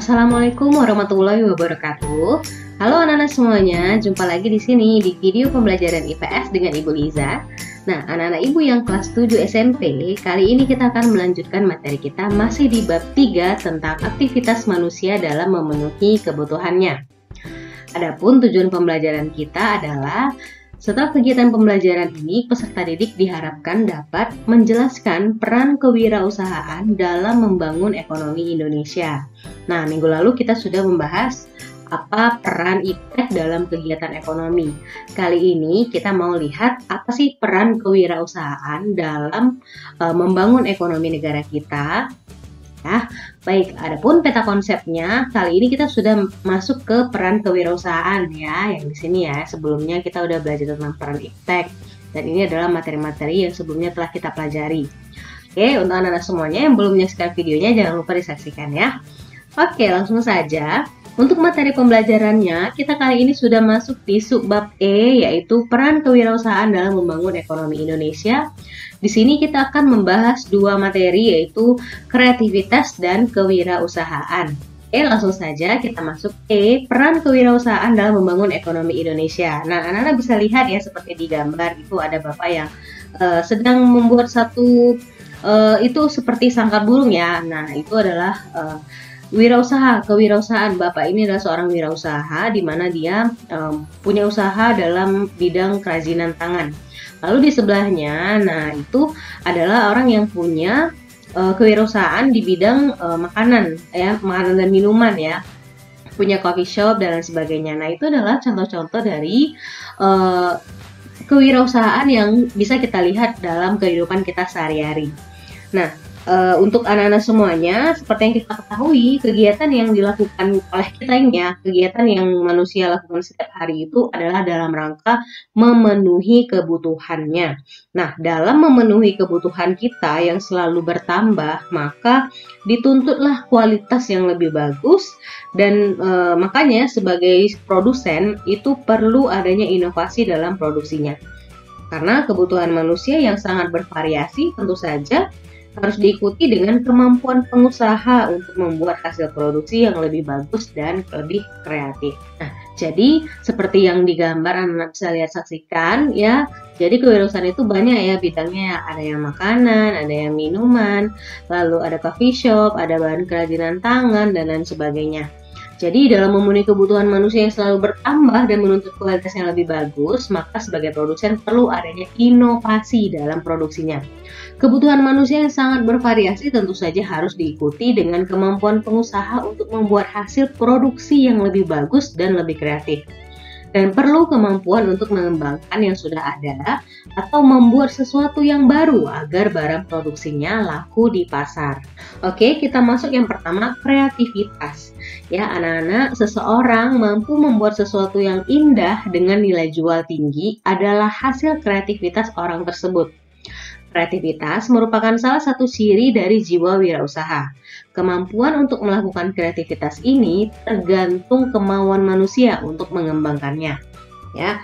Assalamualaikum warahmatullahi wabarakatuh. Halo anak-anak semuanya, jumpa lagi di sini di video pembelajaran IPS dengan Ibu Liza. Nah, anak-anak Ibu yang kelas 7 SMP, kali ini kita akan melanjutkan materi kita masih di bab 3 tentang aktivitas manusia dalam memenuhi kebutuhannya. Adapun tujuan pembelajaran kita adalah setelah kegiatan pembelajaran ini, peserta didik diharapkan dapat menjelaskan peran kewirausahaan dalam membangun ekonomi Indonesia. Nah, minggu lalu kita sudah membahas apa peran IPTEK dalam kegiatan ekonomi. Kali ini kita mau lihat apa sih peran kewirausahaan dalam membangun ekonomi negara kita. Ya, baik, adapun peta konsepnya, kali ini kita sudah masuk ke peran kewirausahaan ya, yang di sini ya. Sebelumnya kita udah belajar tentang peran IPTEK, dan ini adalah materi-materi yang sebelumnya telah kita pelajari. Oke, untuk anak-anak semuanya yang belum menyaksikan videonya, jangan lupa disaksikan ya. Oke, langsung saja. Untuk materi pembelajarannya, kita kali ini sudah masuk di subbab E, yaitu peran kewirausahaan dalam membangun ekonomi Indonesia. Di sini kita akan membahas dua materi, yaitu kreativitas dan kewirausahaan. Oke, langsung saja kita masuk E, peran kewirausahaan dalam membangun ekonomi Indonesia. Nah, anak-anak bisa lihat ya, seperti di gambar, itu ada bapak yang sedang membuat satu, itu seperti sangkar burung ya. Nah, itu adalah kewirausahaan. Bapak ini adalah seorang wirausaha di mana dia punya usaha dalam bidang kerajinan tangan. Lalu di sebelahnya, nah itu adalah orang yang punya kewirausahaan di bidang makanan ya, makanan dan minuman ya. Punya coffee shop dan lain sebagainya. Nah, itu adalah contoh-contoh dari kewirausahaan yang bisa kita lihat dalam kehidupan kita sehari-hari. Nah, untuk anak-anak semuanya, seperti yang kita ketahui, kegiatan yang dilakukan oleh kita ini ya, kegiatan yang manusia lakukan setiap hari itu adalah dalam rangka memenuhi kebutuhannya. Nah, dalam memenuhi kebutuhan kita yang selalu bertambah, maka dituntutlah kualitas yang lebih bagus dan makanya sebagai produsen itu perlu adanya inovasi dalam produksinya. Karena kebutuhan manusia yang sangat bervariasi tentu saja harus diikuti dengan kemampuan pengusaha untuk membuat hasil produksi yang lebih bagus dan lebih kreatif. Nah, jadi seperti yang digambar anak-anak bisa lihat saksikan ya. Jadi kewirausahaan itu banyak ya bidangnya, ada yang makanan, ada yang minuman, lalu ada coffee shop, ada bahan kerajinan tangan dan lain sebagainya. Jadi dalam memenuhi kebutuhan manusia yang selalu bertambah dan menuntut kualitas yang lebih bagus, maka sebagai produsen perlu adanya inovasi dalam produksinya. Kebutuhan manusia yang sangat bervariasi tentu saja harus diikuti dengan kemampuan pengusaha untuk membuat hasil produksi yang lebih bagus dan lebih kreatif. Dan perlu kemampuan untuk mengembangkan yang sudah ada atau membuat sesuatu yang baru agar barang produksinya laku di pasar. Oke, kita masuk yang pertama, kreativitas. Ya, anak-anak, seseorang mampu membuat sesuatu yang indah dengan nilai jual tinggi adalah hasil kreativitas orang tersebut. Kreativitas merupakan salah satu ciri dari jiwa wirausaha. Kemampuan untuk melakukan kreativitas ini tergantung kemauan manusia untuk mengembangkannya. Ya,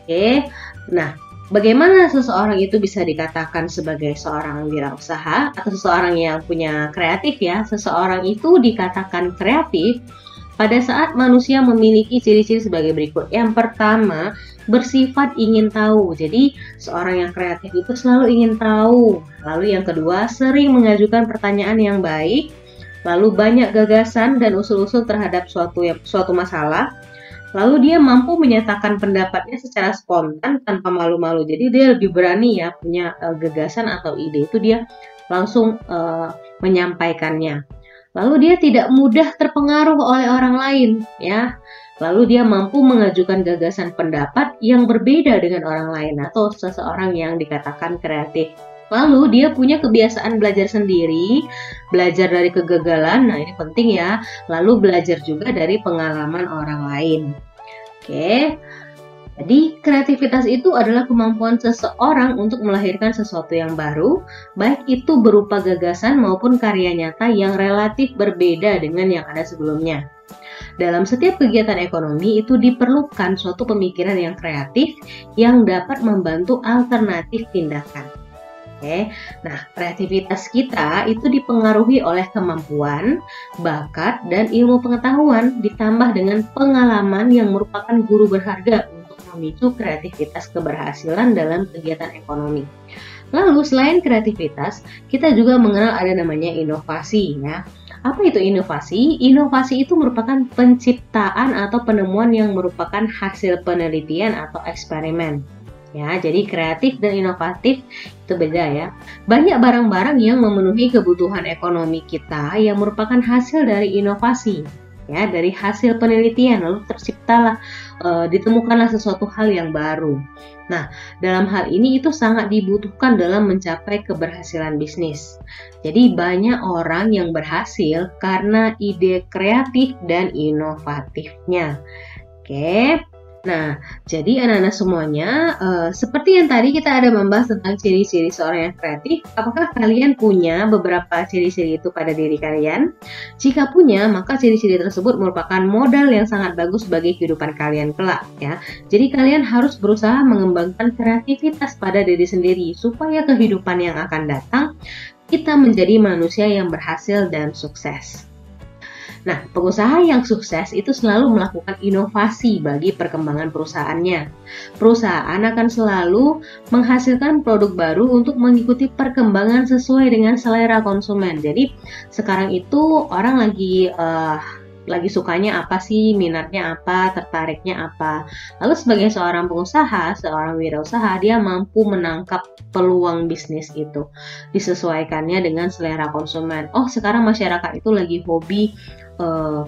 oke. Nah, bagaimana seseorang itu bisa dikatakan sebagai seorang wirausaha atau seseorang yang punya kreatif ya? Seseorang itu dikatakan kreatif pada saat manusia memiliki ciri-ciri sebagai berikut. Yang pertama, bersifat ingin tahu. Jadi, seorang yang kreatif itu selalu ingin tahu. Lalu yang kedua, sering mengajukan pertanyaan yang baik. Lalu banyak gagasan dan usul-usul terhadap suatu masalah. Lalu dia mampu menyatakan pendapatnya secara spontan tanpa malu-malu. Jadi dia lebih berani ya, punya gagasan atau ide itu dia langsung menyampaikannya. Lalu dia tidak mudah terpengaruh oleh orang lain ya. Lalu dia mampu mengajukan gagasan pendapat yang berbeda dengan orang lain atau seseorang yang dikatakan kreatif. Lalu dia punya kebiasaan belajar sendiri, belajar dari kegagalan, nah ini penting ya. Lalu belajar juga dari pengalaman orang lain. Oke. Jadi kreativitas itu adalah kemampuan seseorang untuk melahirkan sesuatu yang baru, baik itu berupa gagasan maupun karya nyata yang relatif berbeda dengan yang ada sebelumnya. Dalam setiap kegiatan ekonomi itu diperlukan suatu pemikiran yang kreatif yang dapat membantu alternatif tindakan. Oke, nah kreativitas kita itu dipengaruhi oleh kemampuan, bakat, dan ilmu pengetahuan ditambah dengan pengalaman yang merupakan guru berharga untuk memicu kreativitas keberhasilan dalam kegiatan ekonomi. Lalu selain kreativitas, kita juga mengenal ada namanya inovasi ya. Apa itu inovasi? Inovasi itu merupakan penciptaan atau penemuan yang merupakan hasil penelitian atau eksperimen. Ya, jadi kreatif dan inovatif itu beda ya. Banyak barang-barang yang memenuhi kebutuhan ekonomi kita yang merupakan hasil dari inovasi, ya, dari hasil penelitian lalu terciptalah ditemukanlah sesuatu hal yang baru. Nah, dalam hal ini itu sangat dibutuhkan dalam mencapai keberhasilan bisnis. Jadi banyak orang yang berhasil karena ide kreatif dan inovatifnya. Oke. Nah, jadi anak-anak semuanya, seperti yang tadi kita ada membahas tentang ciri-ciri seorang yang kreatif, apakah kalian punya beberapa ciri-ciri itu pada diri kalian? Jika punya, maka ciri-ciri tersebut merupakan modal yang sangat bagus bagi kehidupan kalian kelak, ya. Jadi kalian harus berusaha mengembangkan kreativitas pada diri sendiri, supaya kehidupan yang akan datang, kita menjadi manusia yang berhasil dan sukses. Nah, pengusaha yang sukses itu selalu melakukan inovasi bagi perkembangan perusahaannya. Perusahaan akan selalu menghasilkan produk baru untuk mengikuti perkembangan sesuai dengan selera konsumen. Jadi, sekarang itu orang lagi sukanya apa sih, minatnya apa, tertariknya apa. Lalu sebagai seorang pengusaha, seorang wirausaha, dia mampu menangkap peluang bisnis itu. Disesuaikannya dengan selera konsumen. Oh, sekarang masyarakat itu lagi hobi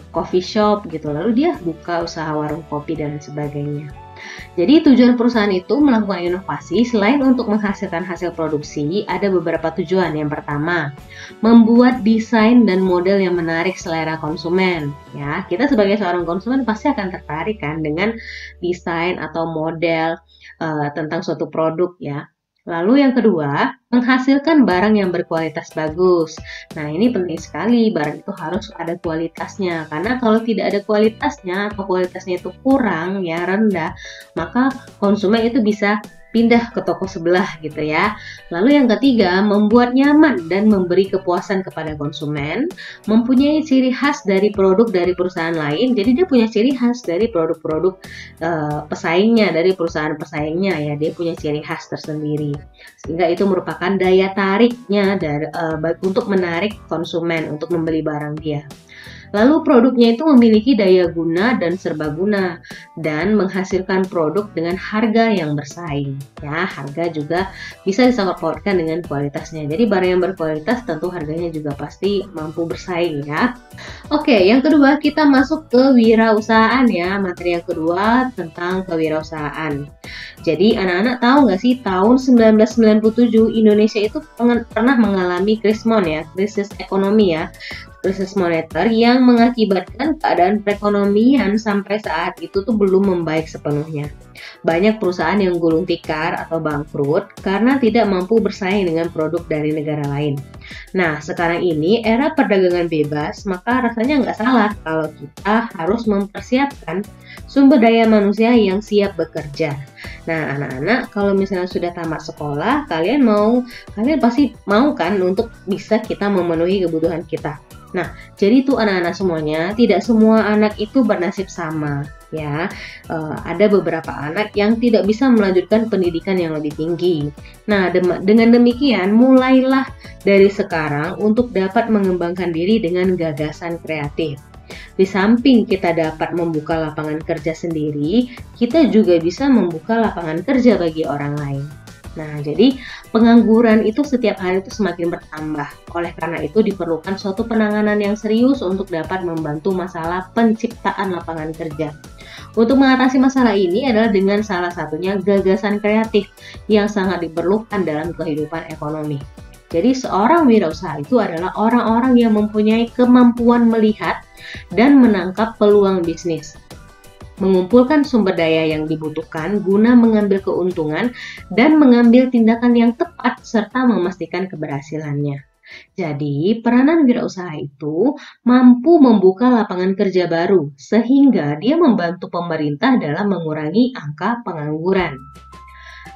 coffee shop gitu, lalu dia buka usaha warung kopi dan sebagainya. Jadi tujuan perusahaan itu melakukan inovasi selain untuk menghasilkan hasil produksi, ada beberapa tujuan. Yang pertama, membuat desain dan model yang menarik selera konsumen. Ya, kita sebagai seorang konsumen pasti akan tertarik kan dengan desain atau model tentang suatu produk ya. Lalu yang kedua, menghasilkan barang yang berkualitas bagus. Nah, ini penting sekali, barang itu harus ada kualitasnya. Karena kalau tidak ada kualitasnya atau kualitasnya itu kurang, ya rendah, maka konsumen itu bisa pindah ke toko sebelah gitu ya. Lalu yang ketiga, membuat nyaman dan memberi kepuasan kepada konsumen, mempunyai ciri khas dari produk dari perusahaan lain. Jadi dia punya ciri khas dari produk-produk pesaingnya, dari perusahaan pesaingnya ya. Dia punya ciri khas tersendiri. Sehingga itu merupakan daya tariknya untuk menarik konsumen untuk membeli barang dia. Lalu produknya itu memiliki daya guna dan serbaguna dan menghasilkan produk dengan harga yang bersaing. Ya, harga juga bisa disangkut pautkan dengan kualitasnya. Jadi barang yang berkualitas tentu harganya juga pasti mampu bersaing ya. Oke, yang kedua kita masuk ke wirausahaan ya. Materi yang kedua tentang kewirausahaan. Jadi anak-anak tahu nggak sih tahun 1997 Indonesia itu pernah mengalami krisis ekonomi ya. Krisis moneter yang mengakibatkan keadaan perekonomian sampai saat itu tuh belum membaik sepenuhnya. Banyak perusahaan yang gulung tikar atau bangkrut karena tidak mampu bersaing dengan produk dari negara lain. Nah, sekarang ini era perdagangan bebas, maka rasanya nggak salah kalau kita harus mempersiapkan sumber daya manusia yang siap bekerja. Nah, anak-anak, kalau misalnya sudah tamat sekolah, kalian pasti mau kan untuk bisa kita memenuhi kebutuhan kita. Nah, jadi itu anak-anak semuanya, tidak semua anak itu bernasib sama, ya. Ada beberapa anak yang tidak bisa melanjutkan pendidikan yang lebih tinggi. Nah, dengan demikian, mulailah dari sekarang untuk dapat mengembangkan diri dengan gagasan kreatif. Di samping kita dapat membuka lapangan kerja sendiri, kita juga bisa membuka lapangan kerja bagi orang lain. Nah, jadi pengangguran itu setiap hari itu semakin bertambah. Oleh karena itu diperlukan suatu penanganan yang serius untuk dapat membantu masalah penciptaan lapangan kerja. Untuk mengatasi masalah ini adalah dengan salah satunya gagasan kreatif yang sangat diperlukan dalam kehidupan ekonomi. Jadi seorang wirausaha itu adalah orang-orang yang mempunyai kemampuan melihat dan menangkap peluang bisnis, mengumpulkan sumber daya yang dibutuhkan guna mengambil keuntungan dan mengambil tindakan yang tepat serta memastikan keberhasilannya. Jadi, peranan wirausaha itu mampu membuka lapangan kerja baru sehingga dia membantu pemerintah dalam mengurangi angka pengangguran.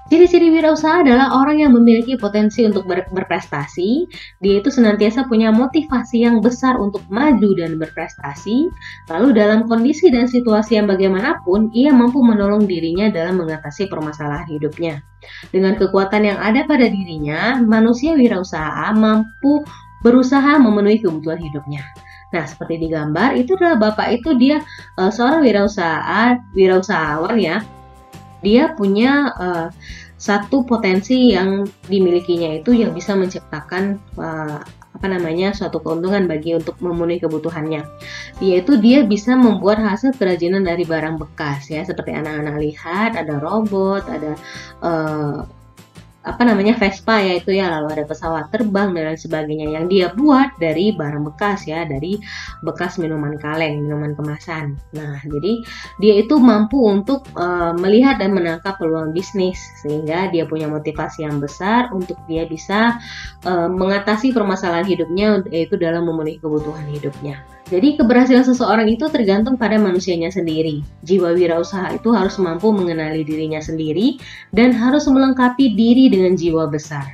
Ciri-ciri wirausaha adalah orang yang memiliki potensi untuk berprestasi, dia itu senantiasa punya motivasi yang besar untuk maju dan berprestasi, lalu dalam kondisi dan situasi yang bagaimanapun, ia mampu menolong dirinya dalam mengatasi permasalahan hidupnya. Dengan kekuatan yang ada pada dirinya, manusia wirausaha mampu berusaha memenuhi kebutuhan hidupnya. Nah, seperti di gambar, itu adalah bapak itu dia seorang wirausahawan ya. Dia punya satu potensi yang dimilikinya itu yang bisa menciptakan suatu keuntungan bagi untuk memenuhi kebutuhannya, yaitu dia bisa membuat hasil kerajinan dari barang bekas ya, seperti anak-anak lihat ada robot, ada Vespa ya itu ya, lalu ada pesawat terbang dan lain sebagainya yang dia buat dari barang bekas ya, dari bekas minuman kaleng, minuman kemasan. Nah, jadi dia itu mampu untuk melihat dan menangkap peluang bisnis sehingga dia punya motivasi yang besar untuk dia bisa mengatasi permasalahan hidupnya, yaitu dalam memenuhi kebutuhan hidupnya. Jadi keberhasilan seseorang itu tergantung pada manusianya sendiri. Jiwa wirausaha itu harus mampu mengenali dirinya sendiri dan harus melengkapi diri dengan jiwa besar.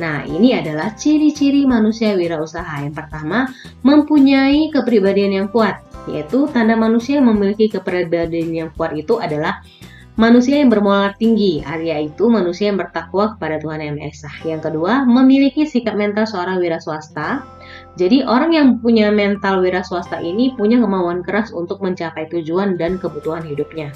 Nah, ini adalah ciri-ciri manusia wirausaha. Yang pertama, mempunyai kepribadian yang kuat, yaitu tanda manusia yang memiliki kepribadian yang kuat itu adalah manusia yang bermoral tinggi, yaitu manusia yang bertakwa kepada Tuhan Yang Maha Esa. Yang kedua, memiliki sikap mental seorang wira swasta. Jadi orang yang punya mental wira swasta ini punya kemauan keras untuk mencapai tujuan dan kebutuhan hidupnya.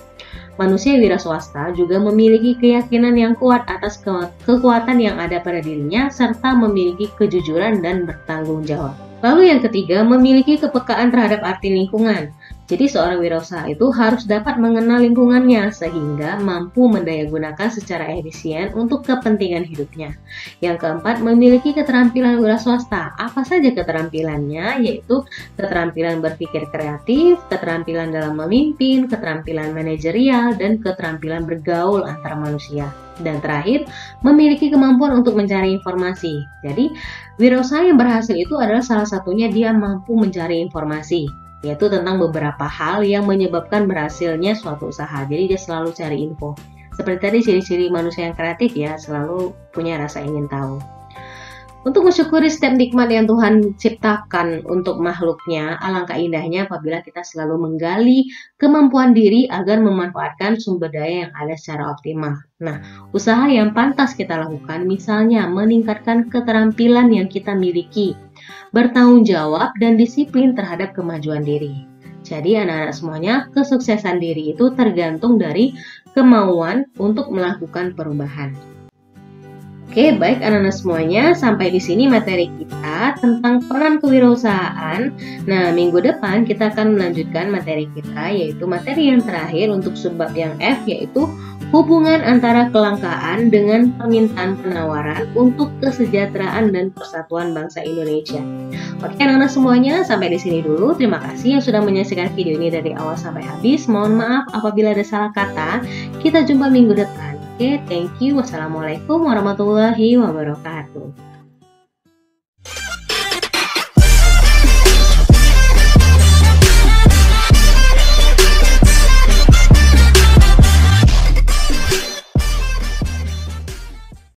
Manusia wira swasta juga memiliki keyakinan yang kuat atas kekuatan yang ada pada dirinya serta memiliki kejujuran dan bertanggung jawab. Lalu yang ketiga, memiliki kepekaan terhadap arti lingkungan. Jadi seorang wirausaha itu harus dapat mengenal lingkungannya sehingga mampu mendayagunakan secara efisien untuk kepentingan hidupnya. Yang keempat, memiliki keterampilan wira swasta. Apa saja keterampilannya? Yaitu keterampilan berpikir kreatif, keterampilan dalam memimpin, keterampilan manajerial, dan keterampilan bergaul antar manusia. Dan terakhir, memiliki kemampuan untuk mencari informasi. Jadi, wirausaha yang berhasil itu adalah salah satunya dia mampu mencari informasi, yaitu tentang beberapa hal yang menyebabkan berhasilnya suatu usaha. Jadi dia selalu cari info. Seperti tadi ciri-ciri manusia yang kreatif ya, selalu punya rasa ingin tahu. Untuk mensyukuri setiap nikmat yang Tuhan ciptakan untuk makhluknya, alangkah indahnya apabila kita selalu menggali kemampuan diri agar memanfaatkan sumber daya yang ada secara optimal. Nah, usaha yang pantas kita lakukan misalnya meningkatkan keterampilan yang kita miliki, bertanggung jawab dan disiplin terhadap kemajuan diri. Jadi anak-anak semuanya, kesuksesan diri itu tergantung dari kemauan untuk melakukan perubahan. Oke, baik anak-anak semuanya, sampai di sini materi kita tentang peran kewirausahaan. Nah, minggu depan kita akan melanjutkan materi kita, yaitu materi yang terakhir untuk subbab yang F, yaitu hubungan antara kelangkaan dengan permintaan penawaran untuk kesejahteraan dan persatuan bangsa Indonesia. Oke anak-anak semuanya, sampai di sini dulu. Terima kasih yang sudah menyaksikan video ini dari awal sampai habis. Mohon maaf apabila ada salah kata. Kita jumpa minggu depan. Oke, thank you. Wassalamualaikum warahmatullahi wabarakatuh.